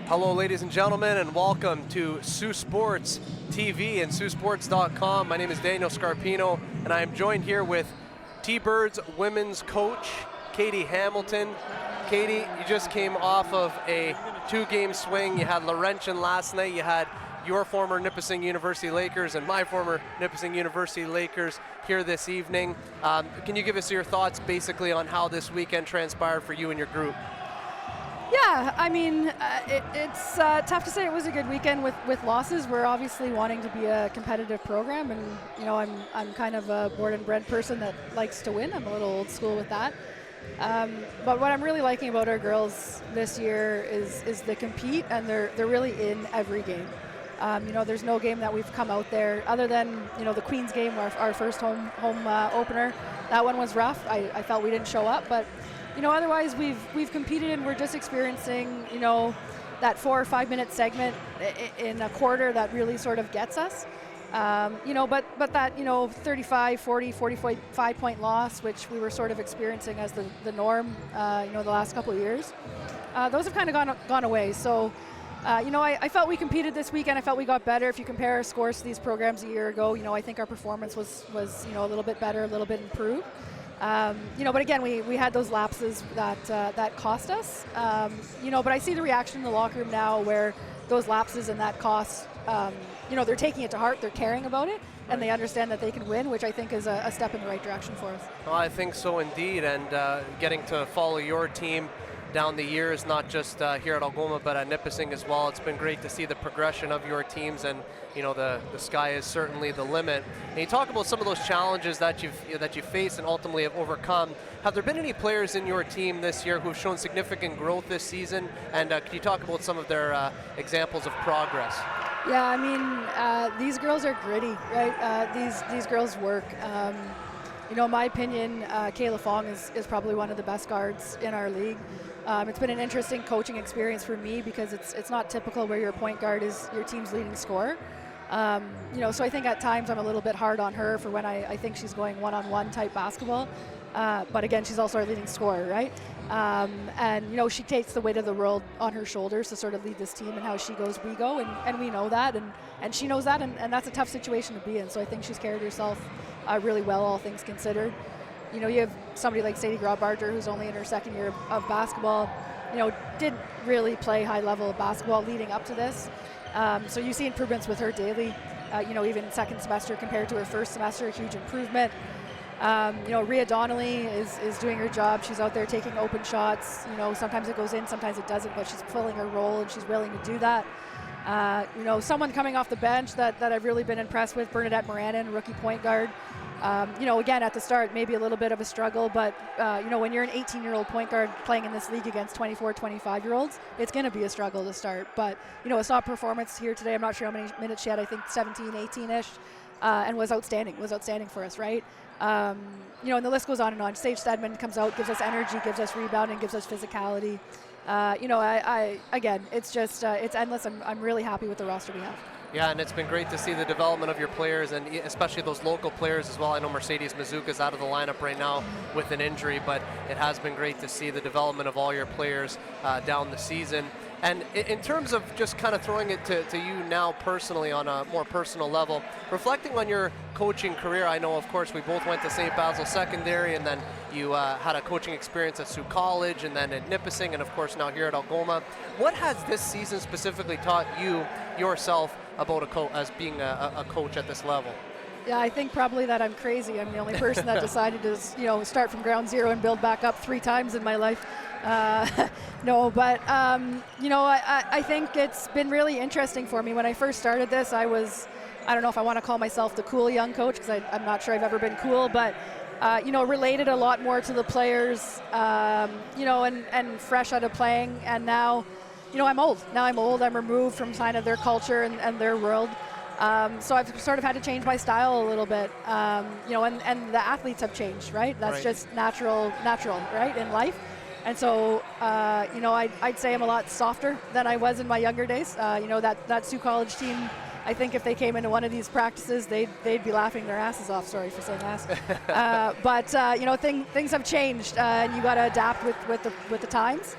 Hello, ladies and gentlemen, and welcome to Saultsports TV and Saultsports.com. My name is Daniel Scarpino, and I am joined here with T-Birds women's coach, Katie Hamilton. Katie, you just came off of a two-game swing. You had Laurentian last night. You had your former Nipissing University Lakers and my former Nipissing University Lakers here this evening. Can you give us your thoughts basically on how this weekend transpired for you and your group? Yeah, I mean, it's tough to say it was a good weekend with losses. We're obviously wanting to be a competitive program, and you know, I'm kind of a born and bred person that likes to win. I'm a little old school with that. But what I'm really liking about our girls this year is they compete, and they're really in every game. You know, there's no game that we've come out there other than, you know, the Queens game, our first home opener. That one was rough. I felt we didn't show up, but you know, otherwise we've competed, and we're just experiencing, you know, that 4 or 5 minute segment in a quarter that really sort of gets us. You know, but that, you know, 35, 40, 45 point loss, which we were sort of experiencing as the norm, you know, the last couple of years, those have kind of gone away. So, you know, I felt we competed this weekend. I felt we got better. If you compare our scores to these programs a year ago, you know, I think our performance was you know, a little bit better, a little bit improved. You know, but again, we had those lapses that cost us. You know, but I see the reaction in the locker room now where those lapses and that cost, you know, they're taking it to heart, they're caring about it, and they understand that they can win, which I think is a step in the right direction for us. Well, I think so indeed, and getting to follow your team down the years, not just here at Algoma, but at Nipissing as well. It's been great to see the progression of your teams, and you know, the sky is certainly the limit. And you talk about some of those challenges that you've faced and ultimately have overcome. Have there been any players in your team this year who've shown significant growth this season? And can you talk about some of their examples of progress? Yeah, I mean, these girls are gritty, right? These girls work. You know, in my opinion, Kayla Fong is probably one of the best guards in our league. It's been an interesting coaching experience for me because it's not typical where your point guard is your team's leading scorer. You know, so I think at times I'm a little bit hard on her for when I think she's going one-on-one type basketball. But again, she's also our leading scorer, right? And you know, she takes the weight of the world on her shoulders to sort of lead this team, and how she goes, we go, and we know that, and she knows that, and that's a tough situation to be in. So I think she's carried herself really well, all things considered. You know, you have somebody like Sadie Graubarger, who's only in her second year of basketball, you know, didn't really play high level of basketball leading up to this. So you see improvements with her daily, you know, even in second semester compared to her first semester, a huge improvement. You know, Rhea Donnelly is doing her job. She's out there taking open shots. You know, sometimes it goes in, sometimes it doesn't, but she's fulfilling her role, and she's willing to do that. You know, someone coming off the bench that I've really been impressed with, Bernadette Moranin, rookie point guard. You know, again, at the start, maybe a little bit of a struggle, but, you know, when you're an 18-year-old point guard playing in this league against 24, 25-year-olds, it's going to be a struggle to start. But, you know, I saw a performance here today. I'm not sure how many minutes she had, I think 17, 18-ish, and was outstanding for us, right? You know, and the list goes on and on. Sage Stedman comes out, gives us energy, gives us rebounding, gives us physicality. You know, again, it's just, it's endless. I'm really happy with the roster we have. Yeah, and it's been great to see the development of your players, and especially those local players as well. I know Mercedes Mazuka's out of the lineup right now with an injury, but it has been great to see the development of all your players down the season. And in terms of just kind of throwing it to you now personally on a more personal level, reflecting on your coaching career, I know, of course, we both went to St. Basil Secondary, and then you had a coaching experience at Sault College, and then at Nipissing, and of course now here at Algoma. What has this season specifically taught you yourself about as being a coach at this level? Yeah, I think probably that I'm crazy. I'm the only person that decided to, you know, start from ground zero and build back up 3 times in my life. No, but you know, I think it's been really interesting for me. When I first started this, I don't know if I want to call myself the cool young coach, because I'm not sure I've ever been cool, but you know, related a lot more to the players, you know, and fresh out of playing. And now, you know, I'm old. I'm removed from kind of their culture and their world. So I've sort of had to change my style a little bit, you know, and the athletes have changed, right? That's just natural, right, in life. And so, you know, I'd say I'm a lot softer than I was in my younger days. You know, that Sault College team, I think if they came into one of these practices, they'd be laughing their asses off. Sorry for saying ass. But you know, things have changed, and you got to adapt with the times.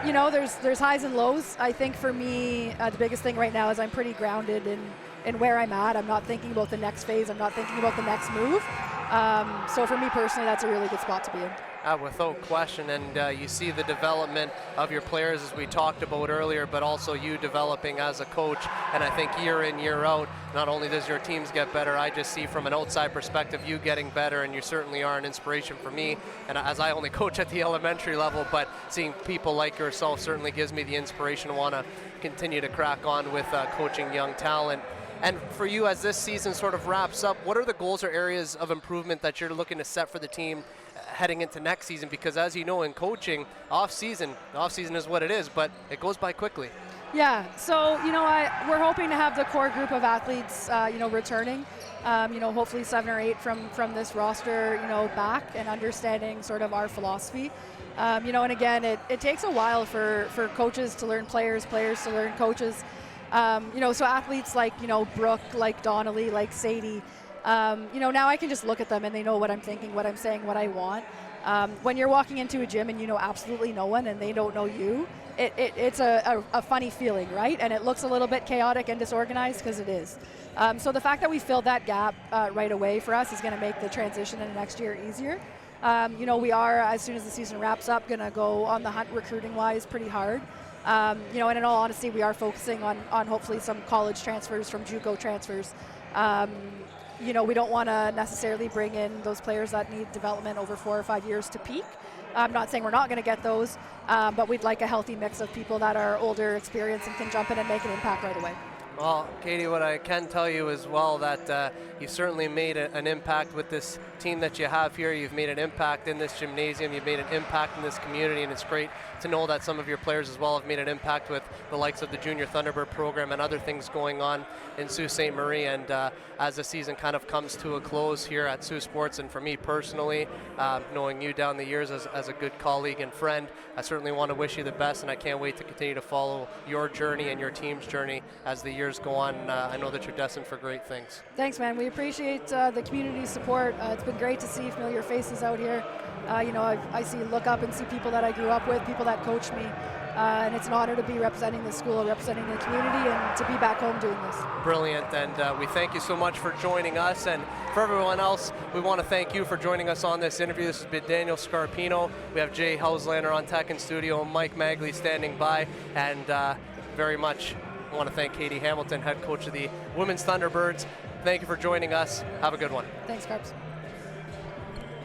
you know, there's highs and lows. I think for me, the biggest thing right now is I'm pretty grounded in where I'm at. I'm not thinking about the next phase. I'm not thinking about the next move. So for me personally, that's a really good spot to be in. Without question, and you see the development of your players as we talked about earlier, but also you developing as a coach. And I think year in, year out, not only does your teams get better, I just see from an outside perspective you getting better, and you certainly are an inspiration for me. And as I only coach at the elementary level, but seeing people like yourself certainly gives me the inspiration to want to continue to crack on with coaching young talent. And for you, as this season sort of wraps up, what are the goals or areas of improvement that you're looking to set for the team heading into next season? Because as you know, in coaching, off-season is what it is, but it goes by quickly. Yeah, so, you know, we're hoping to have the core group of athletes, you know, returning, you know, hopefully 7 or 8 from this roster, you know, back and understanding sort of our philosophy. You know, and again, it takes a while for coaches to learn players to learn coaches. You know, so athletes like, you know, Brooke, like Donnelly, like Sadie, you know, now I can just look at them and they know what I'm thinking, what I'm saying, what I want. When you're walking into a gym and you know absolutely no one and they don't know you, it's a funny feeling, right? And it looks a little bit chaotic and disorganized because it is. So the fact that we filled that gap right away for us is going to make the transition into next year easier. You know, we are, as soon as the season wraps up, going to go on the hunt recruiting-wise pretty hard. You know, and in all honesty, we are focusing on hopefully some college transfers from JUCO transfers. You know, we don't want to necessarily bring in those players that need development over 4 or 5 years to peak. I'm not saying we're not going to get those, but we'd like a healthy mix of people that are older, experienced, and can jump in and make an impact right away. Well, Katie, what I can tell you as well that you've certainly made an impact with this team that you have here. You've made an impact in this gymnasium. You've made an impact in this community, and it's great to know that some of your players as well have made an impact with the likes of the Junior Thunderbird program and other things going on in Sault Ste. Marie. And as the season kind of comes to a close here at Sault Sports, and for me personally, knowing you down the years as a good colleague and friend, I certainly want to wish you the best, and I can't wait to continue to follow your journey and your team's journey as the years go on. I know that you're destined for great things. Thanks, man. We appreciate the community support. It's been great to see familiar faces out here. You know, I look up and see people that I grew up with, people that coached me, and it's an honor to be representing the school, representing the community, and to be back home doing this. Brilliant, and we thank you so much for joining us, and for everyone else, we want to thank you for joining us on this interview. This has been Daniel Scarpino. We have Jay Hauslander on tech and studio, Mike Magley standing by, and very much I want to thank Katie Hamilton, head coach of the Women's Thunderbirds. Thank you for joining us. Have a good one. Thanks, Carps.